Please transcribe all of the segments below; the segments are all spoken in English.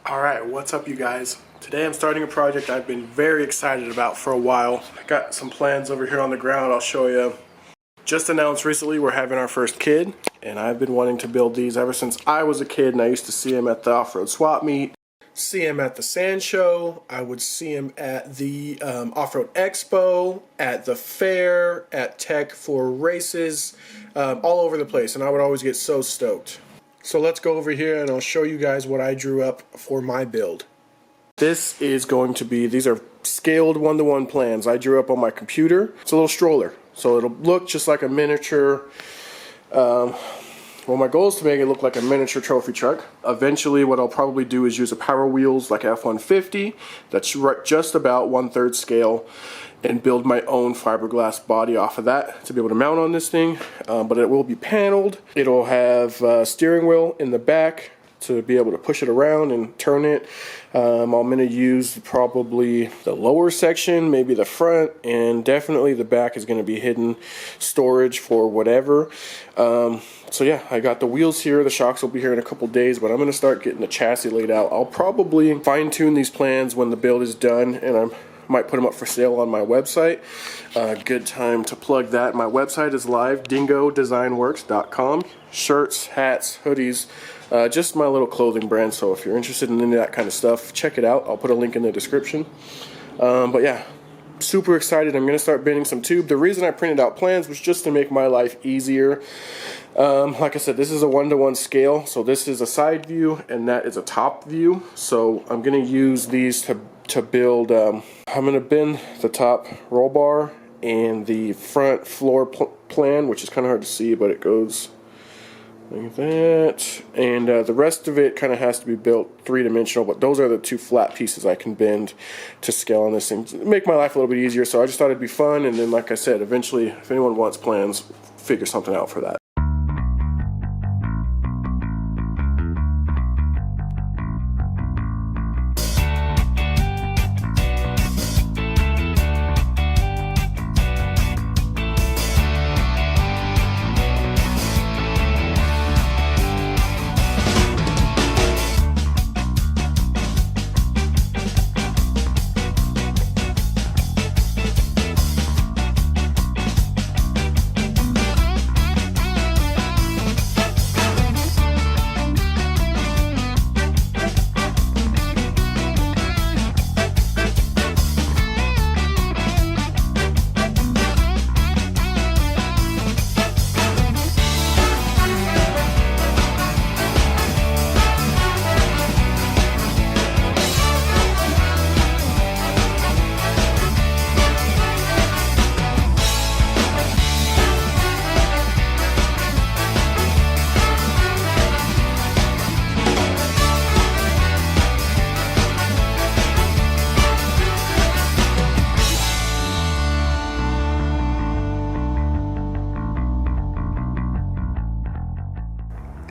Alright, what's up you guys? Today I'm starting a project I've been very excited about for a while. I got some plans over here on the ground I'll show you. Just announced recently we're having our first kid, and I've been wanting to build these ever since I was a kid, and I used to see him at the Off-Road Swap Meet, see him at the Sand Show, I would see him at the Off-Road Expo, at the fair, at Tech for races, all over the place, and I would always get so stoked. So let's go over here and I'll show you guys what I drew up for my build. This is going to be, these are scaled 1-to-1 plans I drew up on my computer. It's a little stroller, so it'll look just like a miniature, well, my goal is to make it look like a miniature trophy truck. Eventually what I'll probably do is use a Power Wheels like F-150 that's just about 1/3 scale, and build my own fiberglass body off of that to be able to mount on this thing. But it will be paneled. It'll have a steering wheel in the back to be able to push it around and turn it. I'm going to use probably the lower section, maybe the front, and definitely the back is going to be hidden storage for whatever. So yeah, I got the wheels here. The shocks will be here in a couple days, but I'm going to start getting the chassis laid out. I'll probably fine-tune these plans when the build is done, and I might put them up for sale on my website. Good time to plug that. My website is live, dingodesignworks.com. Shirts, hats, hoodies, just my little clothing brand. So if you're interested in any of that kind of stuff, check it out. I'll put a link in the description. But yeah, super excited. I'm going to start bending some tube. The reason I printed out plans was just to make my life easier. Like I said, this is a 1-to-1 scale. So this is a side view and that is a top view. So I'm going to use these to build, I'm going to bend the top roll bar and the front floor plan, which is kind of hard to see, but it goes like that. And the rest of it kind of has to be built 3-dimensional, but those are the 2 flat pieces I can bend to scale on this thing to make my life a little bit easier. So I just thought it'd be fun, and then like I said, eventually if anyone wants plans, figure something out for that.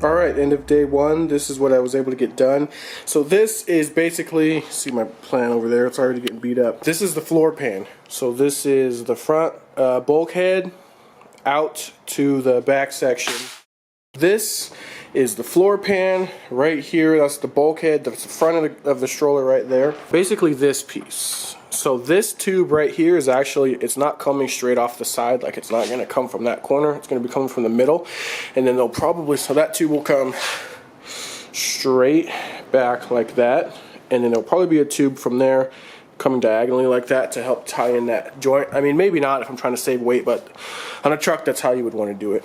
Alright, end of day 1, this is what I was able to get done. So this is basically, see my plan over there, it's already getting beat up. This is the floor pan. So this is the front bulkhead out to the back section. This is the floor pan right here, that's the bulkhead, that's the front of the stroller right there. Basically this piece. So this tube right here is actually, it's not coming straight off the side, like it's not going to come from that corner, it's going to be coming from the middle, and then they'll probably, so that tube will come straight back like that, and then there'll probably be a tube from there coming diagonally like that to help tie in that joint. I mean, maybe not if I'm trying to save weight, but on a truck that's how you would want to do it.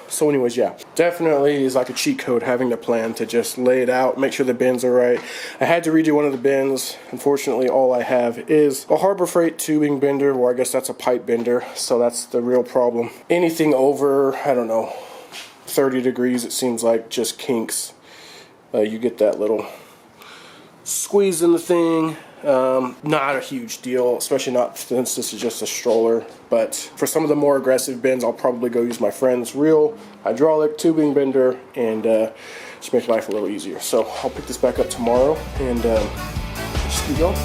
So anyways, yeah, definitely is like a cheat code having the plan to just lay it out, make sure the bends are right. I had to redo one of the bends. Unfortunately, all I have is a Harbor Freight tubing bender, or I guess that's a pipe bender, so that's the real problem. Anything over, I don't know, 30 degrees, it seems like, just kinks. You get that little squeeze in the thing. Not a huge deal, especially not since this is just a stroller, but for some of the more aggressive bends I'll probably go use my friend's real hydraulic tubing bender and just make life a little easier. So I'll pick this back up tomorrow and just keep going.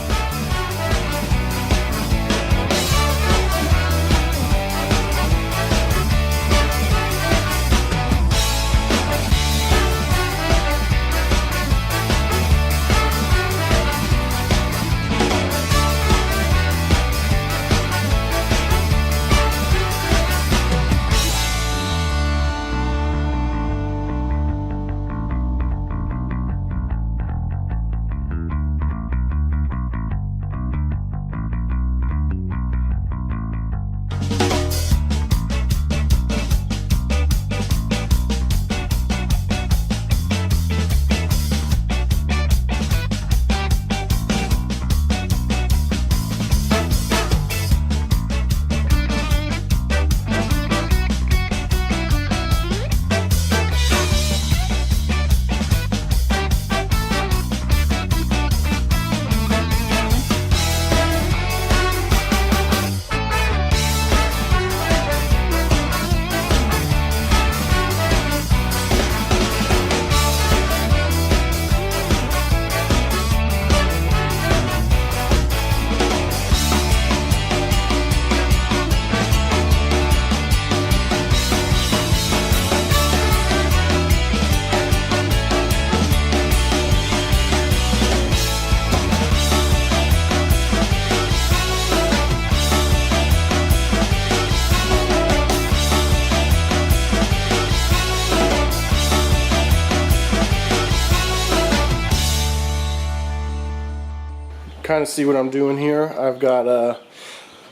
kind of see what I'm doing here. I've got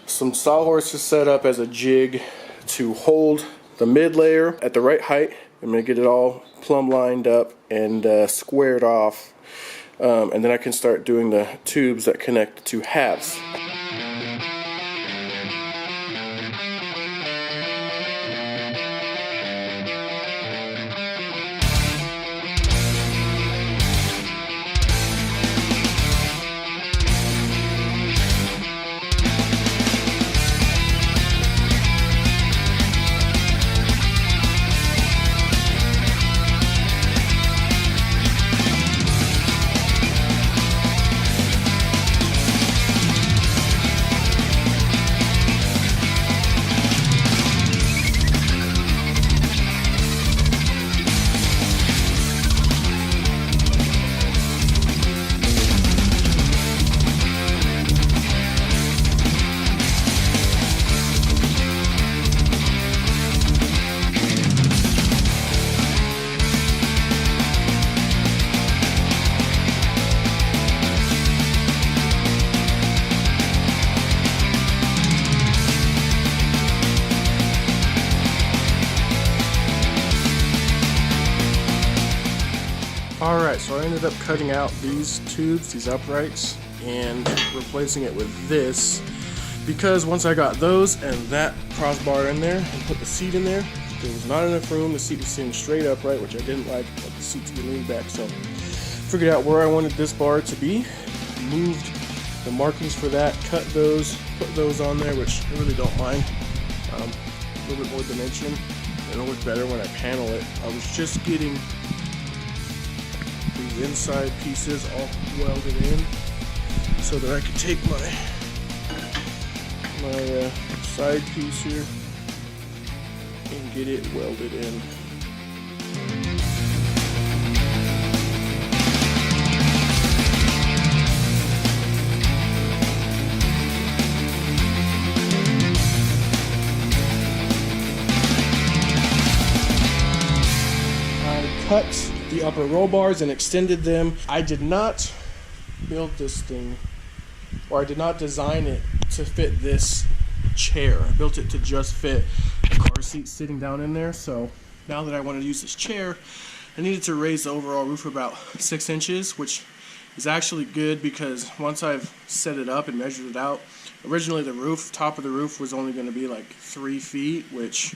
some sawhorses set up as a jig to hold the mid layer at the right height. I'm going to get it all plumb lined up and squared off, and then I can start doing the tubes that connect the two halves. Alright, so I ended up cutting out these tubes, these uprights, and replacing it with this, because once I got those and that crossbar in there and put the seat in there, there was not enough room. The seat was sitting straight upright, which I didn't like the seat to be leaned back, so figured out where I wanted this bar to be, moved the markings for that, cut those, put those on there, which I really don't mind. A little bit more dimension, and it'll look better when I panel it. I was just getting these inside pieces all welded in so that I could take my side piece here and get it welded in. I cut the upper roll bars and extended them. I did not build this thing, or I did not design it to fit this chair. I built it to just fit the car seat sitting down in there. So now that I wanted to use this chair, I needed to raise the overall roof about 6 inches, which is actually good because once I've set it up and measured it out, originally the top of the roof was only going to be like 3 feet, which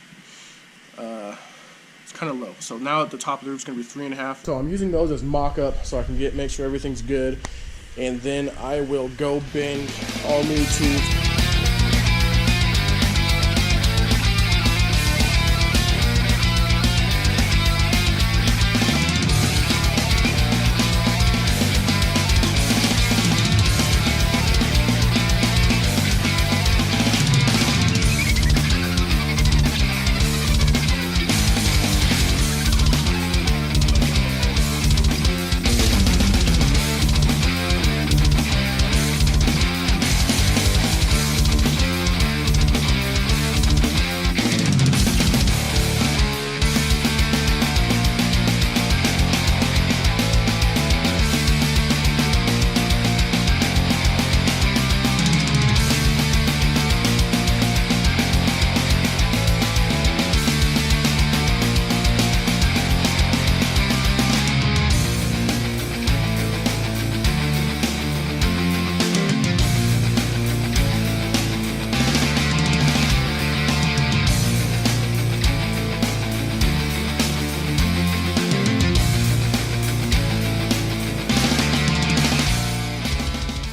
it's kind of low. So now at the top of the roof is going to be 3.5. So I'm using those as mock-up so I can make sure everything's good, and then I will go bend all new tubes.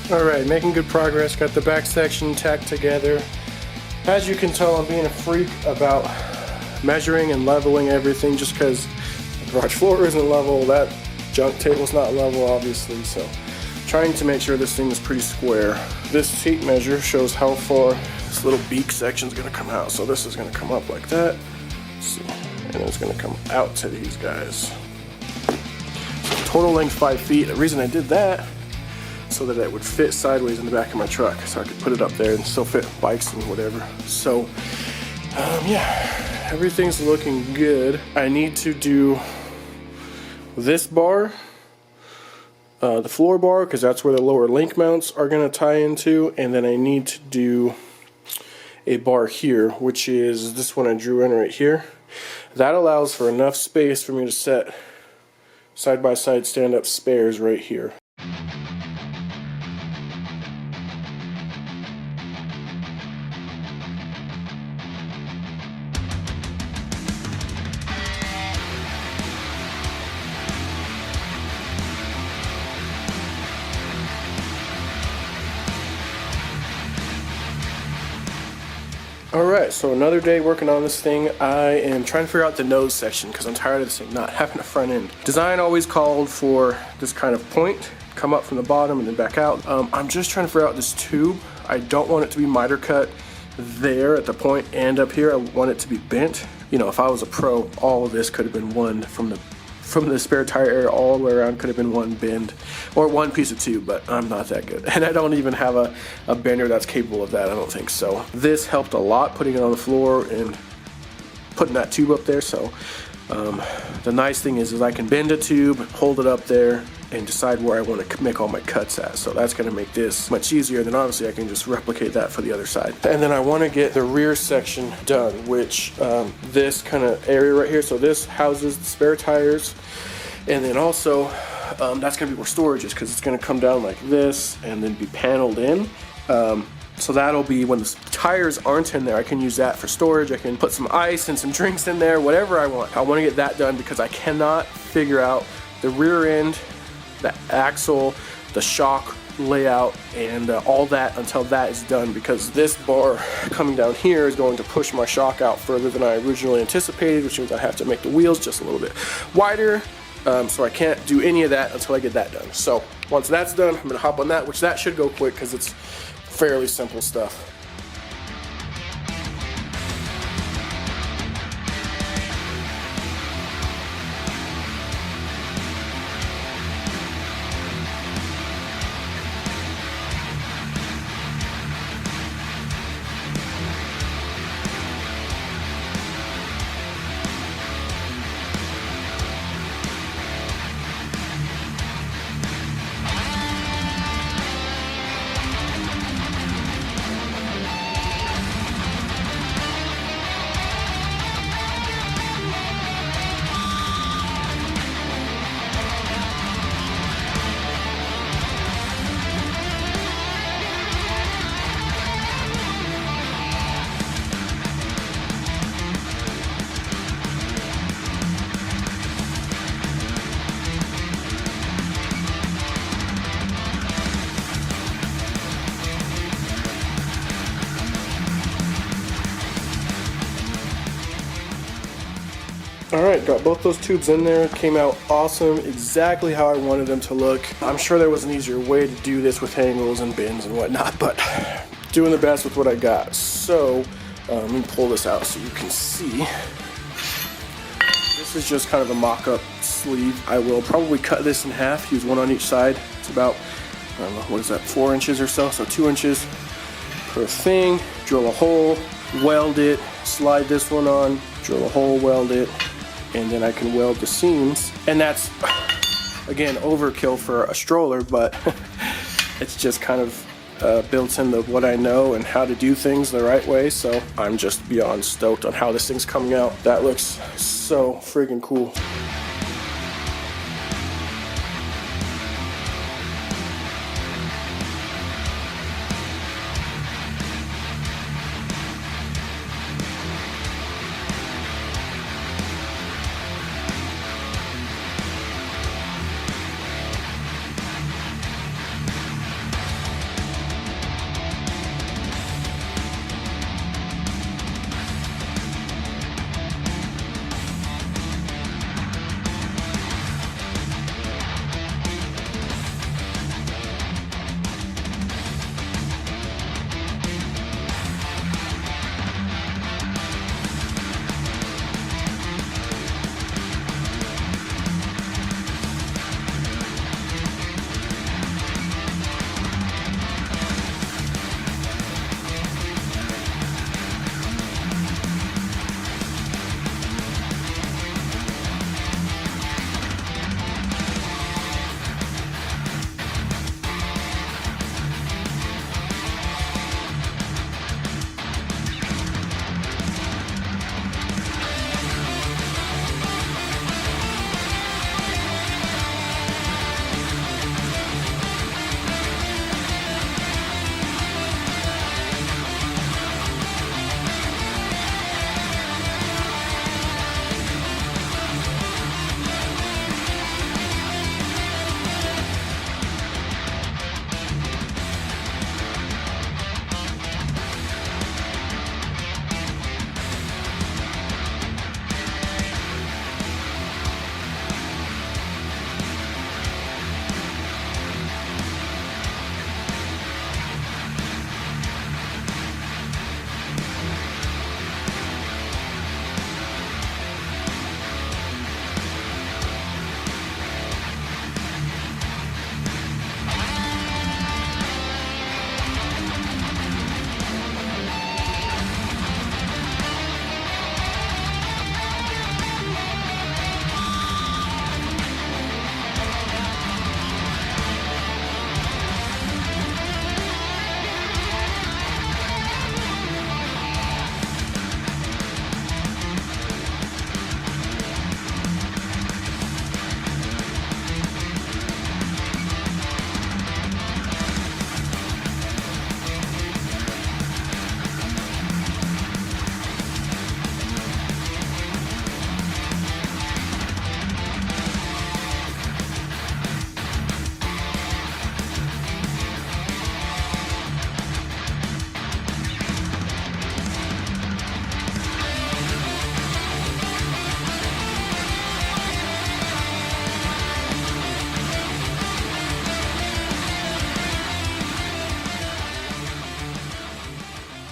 Alright, making good progress. Got the back section tacked together. As you can tell, I'm being a freak about measuring and leveling everything just because the garage floor isn't level, that junk table's not level obviously, so trying to make sure this thing is pretty square. This tape measure shows how far this little beak section is going to come out. So this is going to come up like that. Let's see. And it's going to come out to these guys. So total length 5 feet. The reason I did that so that it would fit sideways in the back of my truck, so I could put it up there and still fit bikes and whatever. So yeah, everything's looking good. I need to do this bar the floor bar, because that's where the lower link mounts are going to tie into, and then I need to do a bar here, which is this one I drew in right here. That allows for enough space for me to set side-by-side stand-up spares right here. Alright, so another day working on this thing. I am trying to figure out the nose section because I'm tired of this thing not having a front end. Design always called for this kind of point, come up from the bottom and then back out. I'm just trying to figure out this tube. I don't want it to be miter cut there at the point and up here. I want it to be bent. You know, if I was a pro, all of this could have been one from the spare tire area all the way around could have been one bend or one piece of tube, but I'm not that good. And I don't even have a bender that's capable of that, I don't think. So this helped a lot, putting it on the floor and putting that tube up there. So the nice thing is I can bend a tube, hold it up there, and decide where I want to make all my cuts at. So that's going to make this much easier. Then obviously I can just replicate that for the other side. And then I want to get the rear section done, which this kind of area right here. So this houses the spare tires, and then also that's going to be where storage is, because it's going to come down like this and then be paneled in. So that'll be when the tires aren't in there. I can use that for storage. I can put some ice and some drinks in there, whatever I want. I want to get that done because I cannot figure out the rear end, the axle, the shock layout, and all that until that is done, because this bar coming down here is going to push my shock out further than I originally anticipated, which means I have to make the wheels just a little bit wider. So I can't do any of that until I get that done. So once that's done, I'm gonna hop on that, which that should go quick because it's fairly simple stuff. Alright, got both those tubes in there, came out awesome, exactly how I wanted them to look. I'm sure there was an easier way to do this with angles and bends and whatnot, but doing the best with what I got. So, let me pull this out so you can see. This is just kind of a mock-up sleeve. I will probably cut this in half, use one on each side. It's about, I don't know, what is that, 4 inches or so 2 inches per thing. Drill a hole, weld it, slide this one on, drill a hole, weld it, and then I can weld the seams. And that's, again, overkill for a stroller, but it's just kind of built into what I know and how to do things the right way. So I'm just beyond stoked on how this thing's coming out. That looks so friggin' cool.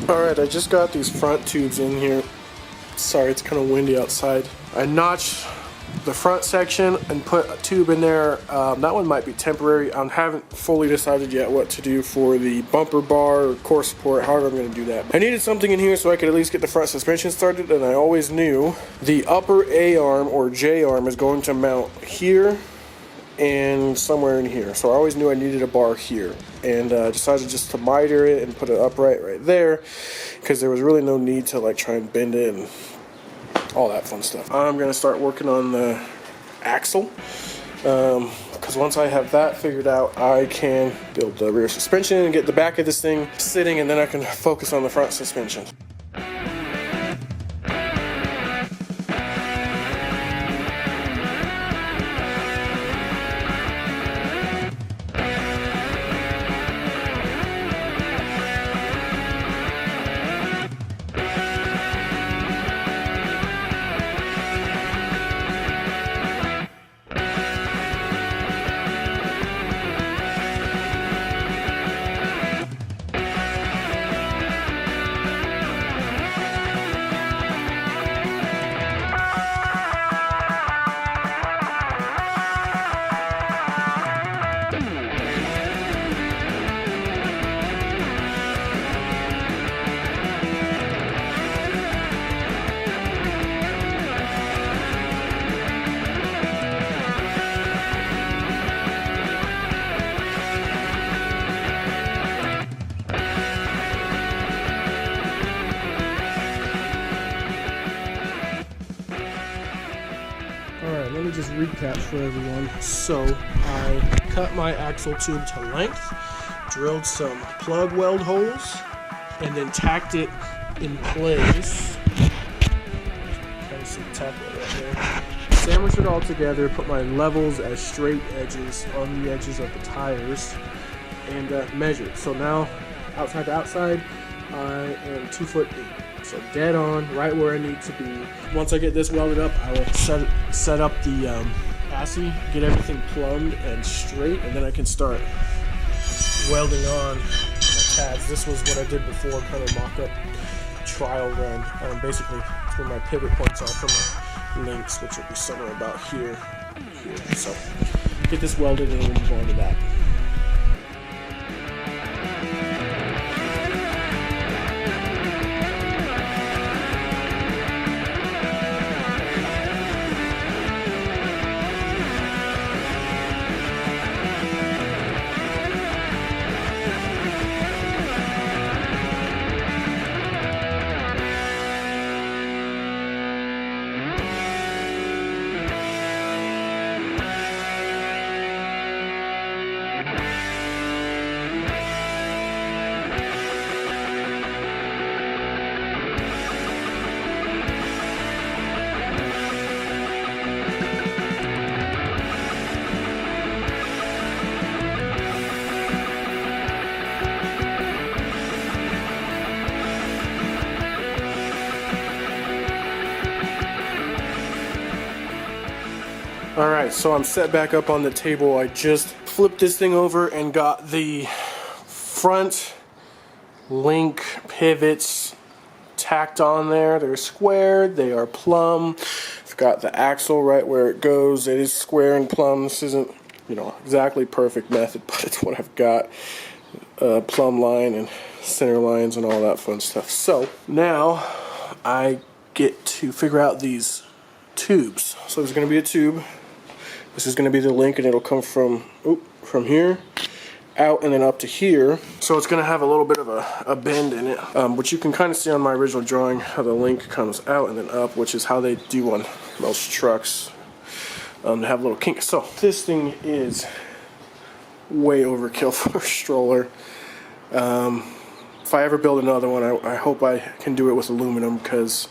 Alright, I just got these front tubes in here. Sorry, it's kind of windy outside. I notched the front section and put a tube in there. That one might be temporary. I haven't fully decided yet what to do for the bumper bar or core support, however I'm going to do that. I needed something in here so I could at least get the front suspension started, and I always knew the upper A-arm or J-arm is going to mount here and somewhere in here. So I always knew I needed a bar here, and decided just to miter it and put it upright right there, because there was really no need to like try and bend it and all that fun stuff. I'm gonna start working on the axle, because once I have that figured out, I can build the rear suspension and get the back of this thing sitting, and then I can focus on the front suspension. Alright, let me just recap for everyone. So, I cut my axle tube to length, drilled some plug weld holes, and then tacked it in place. Kind of see the tack right there. Sandwiched it all together, put my levels as straight edges on the edges of the tires, and measured. So now, outside to outside, I am 2'8". So dead on, right where I need to be. Once I get this welded up, I will set up the chassis, get everything plumbed and straight, and then I can start welding on my tabs. This was what I did before, kind of mock-up trial run. Basically, it's where my pivot points are for my links, which will be somewhere about here. So get this welded and then we'll move on to that. Alright, so I'm set back up on the table. I just flipped this thing over and got the front link pivots tacked on there. They're squared, they are plumb. I've got the axle right where it goes. It is square and plumb. This isn't, exactly perfect method, but it's what I've got. Plumb line and center lines and all that fun stuff. So now I get to figure out these tubes. So there's going to be a tube. This is going to be the link, and it'll come from here out and then up to here. So it's going to have a little bit of a bend in it, which you can kind of see on my original drawing how the link comes out and then up, which is how they do on most trucks. They have little kinks. So this thing is way overkill for a stroller. If I ever build another one, I hope I can do it with aluminum, because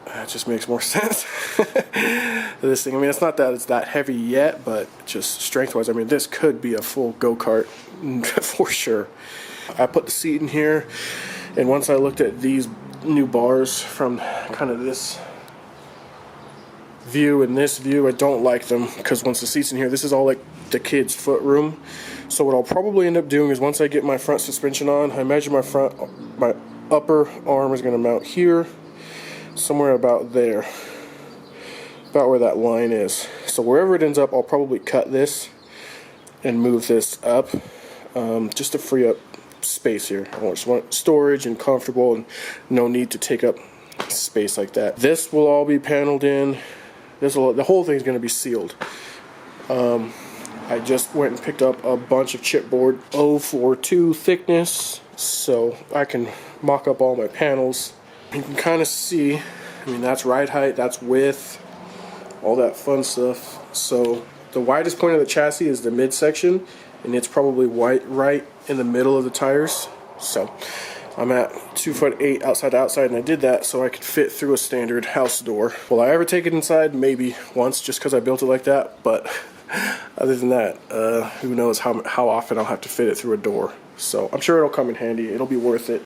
it just makes more sense. This thing, it's not that it's that heavy yet, but just strength-wise, this could be a full go-kart for sure. I put the seat in here, and once I looked at these new bars from kind of this view and this view. I don't like them because once the seat's in here, this is all like the kids' foot room. So what I'll probably end up doing is once I get my front suspension on, I imagine my upper arm is going to mount here, somewhere about there, about where that line is. So wherever it ends up, I'll probably cut this and move this up, just to free up space here. I just want storage and comfortable and no need to take up space like that. This will all be paneled in. The whole thing is going to be sealed. I just went and picked up a bunch of chipboard 042 thickness so I can mock up all my panels. You can kind of see, I mean, that's ride height, that's width, all that fun stuff. So the widest point of the chassis is the midsection, and it's probably right in the middle of the tires. So I'm at 2'8" outside to outside, and I did that so I could fit through a standard house door. Will I ever take it inside? Maybe once, just because I built it like that, but other than that, who knows how often I'll have to fit it through a door. So I'm sure it'll come in handy. It'll be worth it.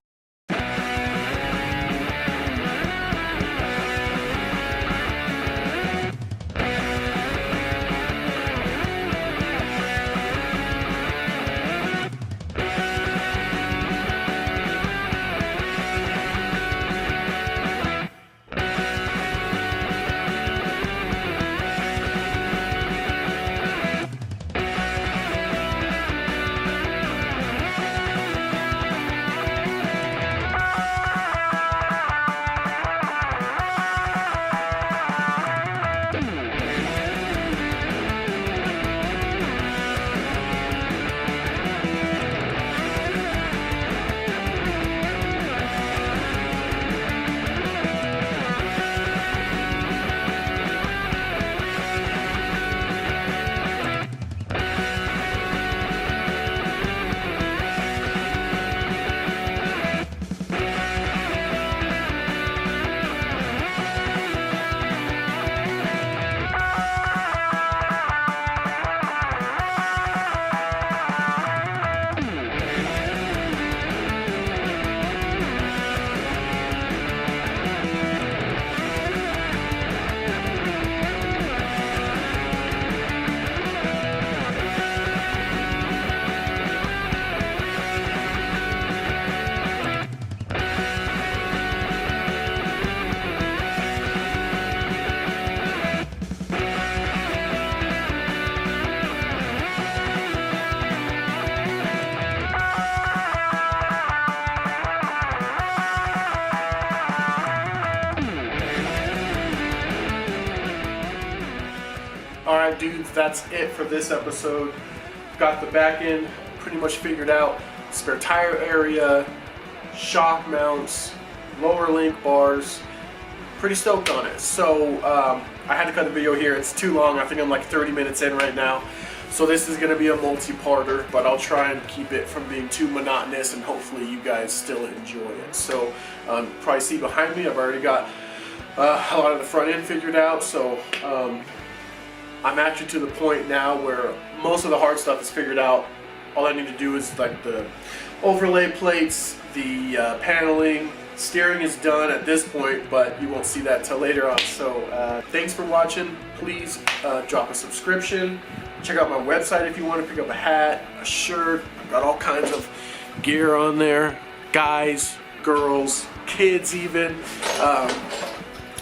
Alright dudes, that's it for this episode. Got the back end pretty much figured out. Spare tire area, shock mounts, lower link bars. Pretty stoked on it. So I had to cut the video here. It's too long. I think I'm like 30 minutes in right now. So this is going to be a multi-parter, but I'll try and keep it from being too monotonous, and hopefully you guys still enjoy it. So probably see behind me, I've already got a lot of the front end figured out. So I'm actually to the point now where most of the hard stuff is figured out. All I need to do is like the overlay plates, the paneling. Steering is done at this point, but you won't see that till later on. So thanks for watching. Please drop a subscription. Check out my website if you want to pick up a hat, a shirt. I've got all kinds of gear on there. Guys, girls, kids even.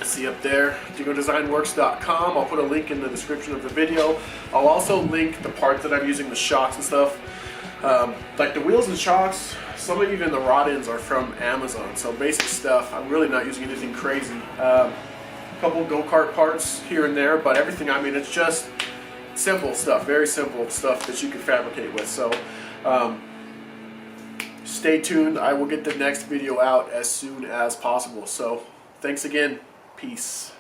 See up there, dingodesignworks.com. I'll put a link in the description of the video. I'll also link the parts that I'm using, the shocks and stuff. Like the wheels and shocks, some of even the rod ends are from Amazon. So basic stuff. I'm really not using anything crazy. A couple go-kart parts here and there, but everything, I mean, it's just simple stuff, very simple stuff that you can fabricate with. So stay tuned. I will get the next video out as soon as possible. So thanks again. Peace.